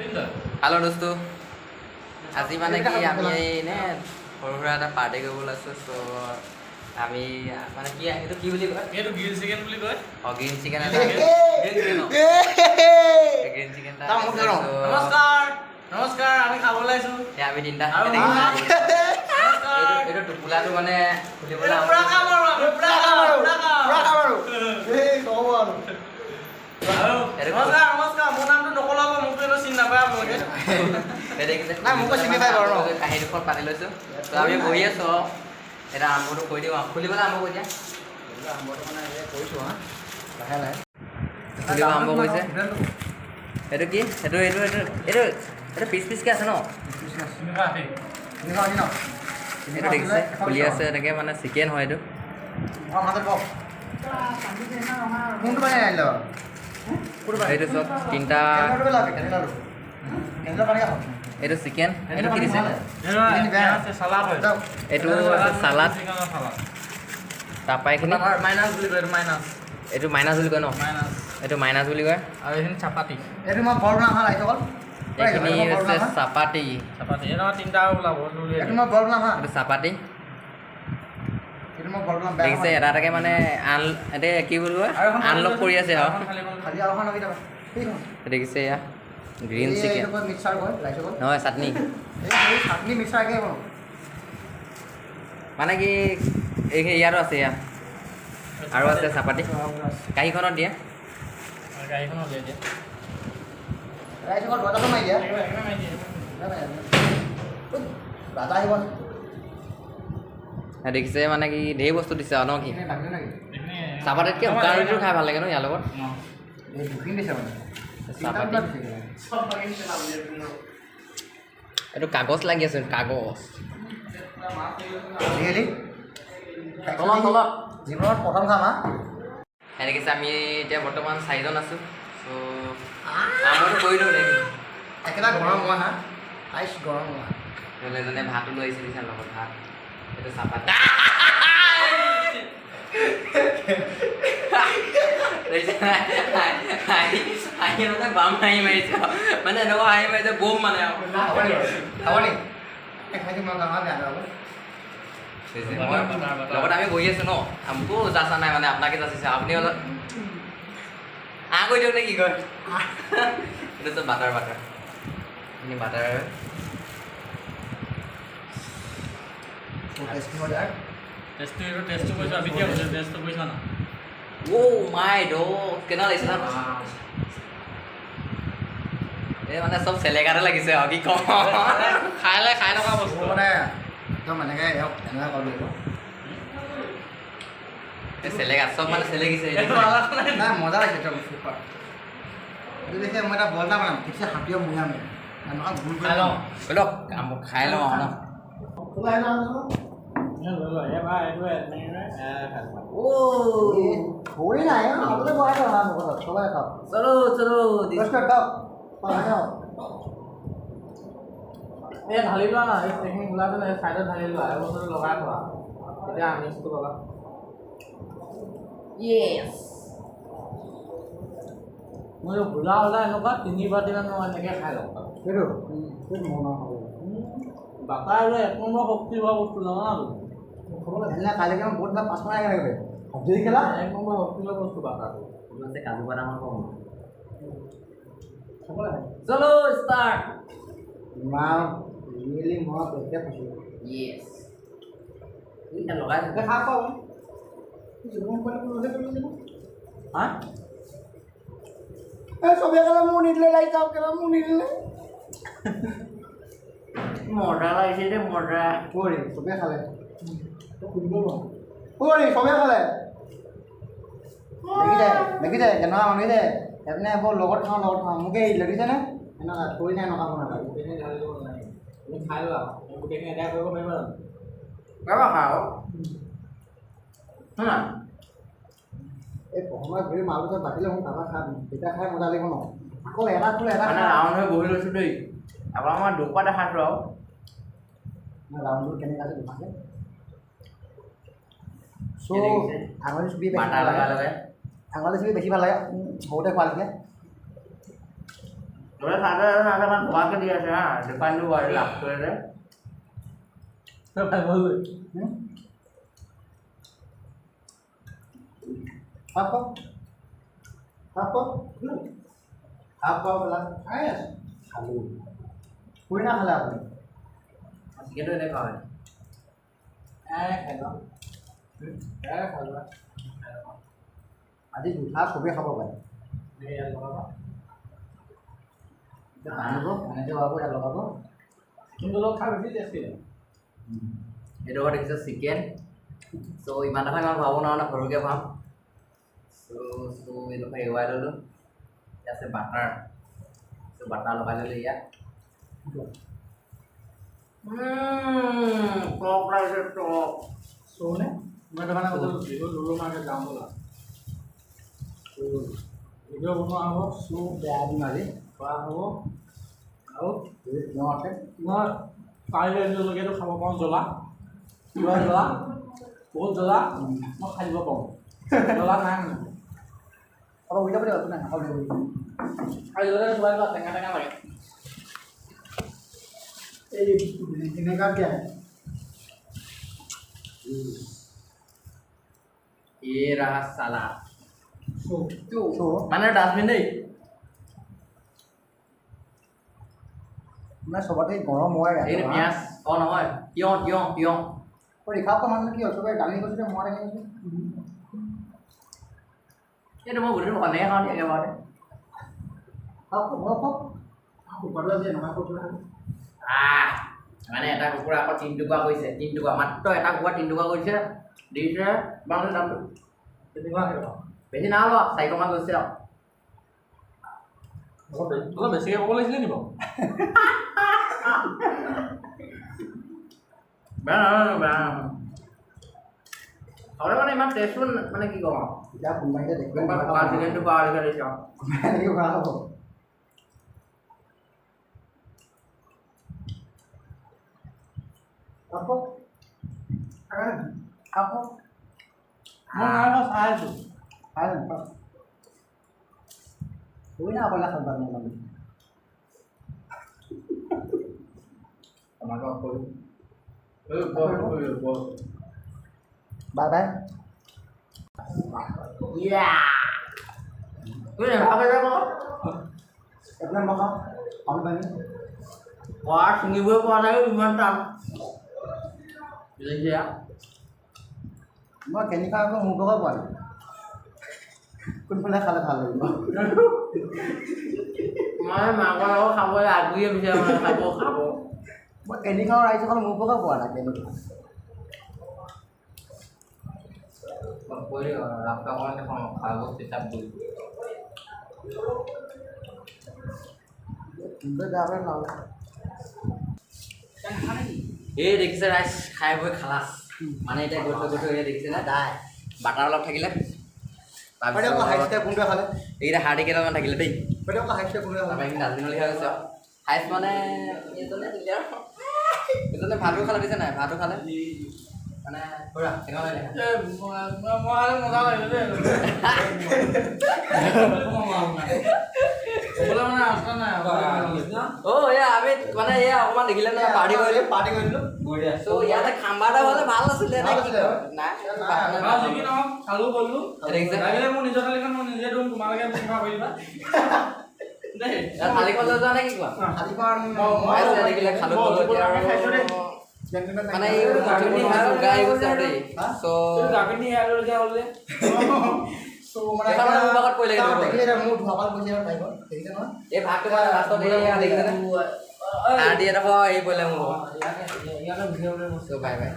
Halo dosto, আজি মানে কি আমি এনে সৰু সুৰা এটা পাৰ্টি কৰিব লৈছোঁ চ' আমি মানে কি এইটো কি বুলি কয় এইটো গ্ৰিল চিকেন বুলি কয় গ্ৰীণ চিকেন এটা গ্ৰীণ চিকেন এটা নমস্কাৰ নমস্কাৰ আমি খাবলৈ আহিছোঁ আমি তিনিটা নমস্কাৰ এইটো টোপোলাটো মানে খুলিবলৈ পুৰা খাম আৰু আমি পুৰা খাম নমস্কাৰ নমস্কাৰ মোৰ নামটো নকলাব মোকতো এইটো চিনি নাপায় আপোনালোকে কাহিনীডোখৰ পাতি লৈছোঁ ত' আমি বহি আছোঁ এটা আৰম্ভটো কৰি দিওঁ খুলিবলৈ আৰম্ভ কৰি দিয়া খুলিব আৰম্ভ কৰিছে এইটো কি এইটো এইটো এইটো এইটো এইটো পিচ পিচকৈ আছে ন এইটো দেখিছে খুলি আছে এনেকৈ মানে চিকেন হয় এইটো এইটো চব তিনিটা এইটো চিকেন এইটো কি দিছে এইটো চালাড তাৰপৰা এইখিনি এইটো মাইনাছ বুলি কয় ন এইটো মাইনাছ বুলি কয় আৰু এইখিনি চাপাতি এইখিনি হৈছে চাপাতি তিনিটা ওলাব এইটো চাপাতি দেখিছে এটা এটাকৈ মানে এতিয়া কি বুলি কয় আনলক কৰি আছে আৰু দেখিছে এয়া গ্ৰীণ চিকেন নহয় চাটনি মানে কি এই ইয়াতো আছে এয়া আৰু আছে চাপাতি কাঁহীখনত দিয়ে গাড়ীখনত উলিয়াই দিয়ে দেখিছে মানে কি ঢেৰ বস্তু দিছে আৰু ন কি চাপাতিতকৈ শুকান ৰুটিটো খাই ভাল লাগে ন ইয়াৰ লগত চাপাতি এইটো কাগজ লাগি আছে কাগজ জীৱনত প্ৰথম কাম দেখিছে আমি এতিয়া বৰ্তমান 4জন আছোঁ চ' আমৰটো কৰিলোঁ নেকি একেবাৰে গৰম হোৱা হা আইচ গৰম হোৱা এজনে ভাতো লৈ আহিছে দিছে লগত ভাত এইটো চাপাতি মানে বাম হাঁহি মাৰিছে মানে এনেকুৱা হাঁহি মাৰিছে বম মানে লগত আমি বহি আছোঁ ন আমকো যাচা নাই মানে আপোনাকে যাচিছে আপুনি অলপ কৰি দিয়ক নে কি কয় এইটো চব বাটাৰ এইখিনি বাটাৰ টেষ্টটো কৰিছোঁ বিদ্যা কৈছোঁ টেষ্টটো কৰিছা না মাই কেনেকুৱা লাগিছে ন এই মানে চব চেলেকাতে লাগিছে আৰু কি কম খাই থকা বস্তু মানে একদম এনেকৈ এনেকৈ কৰিব চেলেকা চব মানে চেলেকিছে নাই মজা লাগিছে একদম চুপাৰ এইটো দেখে মই এটা বল এটা বনাম ঠিকছে হাতীয়ে মুহিয়াম এনেকুৱা ভুল খাই লওঁ লওক খাই লওঁ আৰু ন ভৰি নাই আগতে বহাই খাওঁ সবাই খাওঁ চলো এই ঢালি লোৱা না এইখিনি গোলাটো চাইডত ঢালি লোৱা এবছৰ লগাই থোৱা তেতিয়া আমেজটো পাবা য়েছ মই গোলা হ'লে এনেকুৱা 3 বাতিমান মই এনেকৈ খাই লওঁ সেইটো মনৰ হ'ব বাটাৰ আৰু 1 নম্বৰ শক্তি হোৱা বস্তু জানা না সেইদিনা কাইলৈকে মই বহুত 5 মাহ লাগে যদি খেলা 1 নম্বৰ শক্তি হোৱা বস্তু বাটাৰটো কাজু বাদামৰ কম চলো ষ্টাৰ্ট ৰিয়েলি মই এতিয়া কৈছোঁ য়েছ লগাই খা পাওঁ হা চবে খালে মোৰ নিদিলে লাগি যাওঁ কেলা মোৰ নিদিলে মজা লাগিছে দেই মজা কৰি চবে খালে কৰি চবে খালে দেখিছে কেনেকুৱা শুনিছে সেইপিনে বৰ লগত খাওঁ মোকে লাগিছেনে এনেকুৱা কৰি নাই এনেকুৱা বনাবা গোটেইখিনি ঢালি দিব নালাগে তুমি খাই লোৱা গোটেইখিনি এদাই কৰিব পাৰিবা জানো পাৰিবা খাওঁ শুনা এই প্ৰথমে ঘূৰি মাল পিছত বাতিলে মোক তাৰপৰা খাম তেতিয়া খাই মজা লাগিব ন আকৌ এটা খোলে এটা মানে ৰাউণ্ড হৈ বহি লৈছোঁ দেই আপোনাক মই দুপা দেখাইছোঁ আৰু ৰাউণ্ডবোৰ কেনেকৈ আছে দেখিছে চ' দেখিছে? আঙুলি চুবি বেছি বাটাৰ ভাল লগাই লাগে লগাই আঙুলি চুবি বেছি ভাল লাগে সৰুতে খোৱা লিখে Boleh ada kan buat dia sih ha, depan dua lap tuh deh. Apa boleh? Apa? Apa? Apa bilang? Ayah. Halu. Punya halu apa? Masih gitu deh kawan. Hello. Hello. আজি জুঠা চবেই খাব পাৰে এনেকৈ লগাব ইয়াত লগাব কিন্তু লোক খাই বেছি টেষ্টি এইটো ঘৰত দেখিছোঁ চিকেন চ' ইমান এটা ইমান ভাব নোৱাৰোঁ না সৰুকৈ ভাম চ' এইডোখৰ এৰুৱাই ল'লোঁ ইয়াত আছে বাটাৰ চ' বাটাৰ লগাই ল'লোঁ ইয়াত টক লাগিছে টক চৌনে মই দোকানে কৈছোঁ লুলু মাৰ্কেট যাম বোলা ভিডিঅ' বনোৱা হ'ব চৌ বেয়া দিম আজি খোৱা হ'ব আৰু সিহঁতে মই পাৰিলে জলকীয়াটো খাব পাৰোঁ জ্বলা কিবা জ্বলা বহুত জ্বলা মই খাই দিব পাৰোঁ জ্বলা নাই মানে অলপ উঠি যাব দিয়ক নাই অলপ আৰু জলকীয়া চোৱাই লোৱা টেঙা টেঙা লাগে এই ভিনেগাৰ দিয়া ये रहा साला চৌ মানে ডাষ্টবিন দেই মানে চবতে গৰম হয় এই পিঁয়াজ অঁ নহয় তিয়ঁহ তিয়ঁহ তিয়ঁহ ৰিখাও মানুহ কি হ'ল চবে দালি কৈছে মই দেখি এইটো মই গোটেইটো বনাই খাওঁ একেবাৰতে কুকাৰটো আজি এনেকুৱা কুকুৰা মানে এটা কুকুৰা আকৌ 3 টুকুৰা কৰিছে 3 টুকুৰা মাত্ৰ এটা কুকুৰা 3 টুকুৰা কৰিছে দিছে বাংলা দামটো তেনেকুৱা আহিব বেছি নাই লোৱা 4 টকা গৈছে আৰু অলপ বেছিকৈ ক'ব লাগিছিলে নি বাৰু বেয়া নহয় বেয়া নহয় খাবলৈ মানে ইমান টেষ্টটো মানে কি ক'ম আৰু এতিয়া কোনোবাই দেখিব চিকেনটো পাৱাৰ দিছে দিছে আৰু এনেকৈ ভাল হ'ব আকৌ আকৌ মই নাই চাই আছোঁ খাই লওঁ তুমি না অকলে খাবা মানে টমাটো আকৌ বাই বাই তুই নেভাবে যাব আপোনাৰ মই খাওঁ আমি পানী কোৱা ছিঙিবই পৰা নাই ইমান টান বুজিছে মই কেনেকুৱা আকৌ মোৰ পকা পোৱা নাই কোনফালে খালে ভাল লাগিব মই মাংসৰ লগত খাবলৈ আগুৰিয়ে বিচাৰোঁ মানে খাব মই কেনেকুৱা ৰাইজ এখন মোৰ পকা পোৱা নাই কেনেকুৱা কৈ ৰাস্তা অকণমান খাব চেষ্টা কৰি বেয়া নহ'লে এই দেখিছে ৰাইচ খাই বৈ খালাচ মানে এতিয়া গৈ থৈ দেখিছে নে দাই বাটাৰ অলপ থাকিলে কোনটোৱে খালে এইকেইটা হাৰ্ডি কেইটামান থাকিলে দেই হাইষ্টে কোনটোৱে খালে তাৰপৰা এইখিনি ডাষ্টবিন লিখা গৈছে আৰু হাইচ মানে এইজনে দিলে আৰু এইজনে ভাতো খালে দিছে নাই ভাতো খালে মানে পুৰা টেঙা নাই মই মজা লাগিলে দেই ক'বলৈ মানে আশা নাই অ' এয়া আমি মানে এয়া অকণমান দেখিলে নাই পাৰ্টি কৰিলোঁ চ' ইয়াতে খাম্বা এটা হ'লে ভাল আছিলে নে কি নাই খালো গ'লো দেখিছে লাগিলে মোৰ নিজৰ থালিখন মই নিজে দিওঁ তোমালোকে চিন্তা কৰিবা দেই থালিখন লৈ যোৱা নে কি কোৱা দেখিলে খালো মানে গাই গৈছে আৰু দেই চ' গাভিনী আৰু এতিয়া হ'লে এই ভাগটো মানে লাষ্টত দেখিছেনে আৰ ডি এডোখৰ হেৰি পৰিলে মোৰ বাই বাই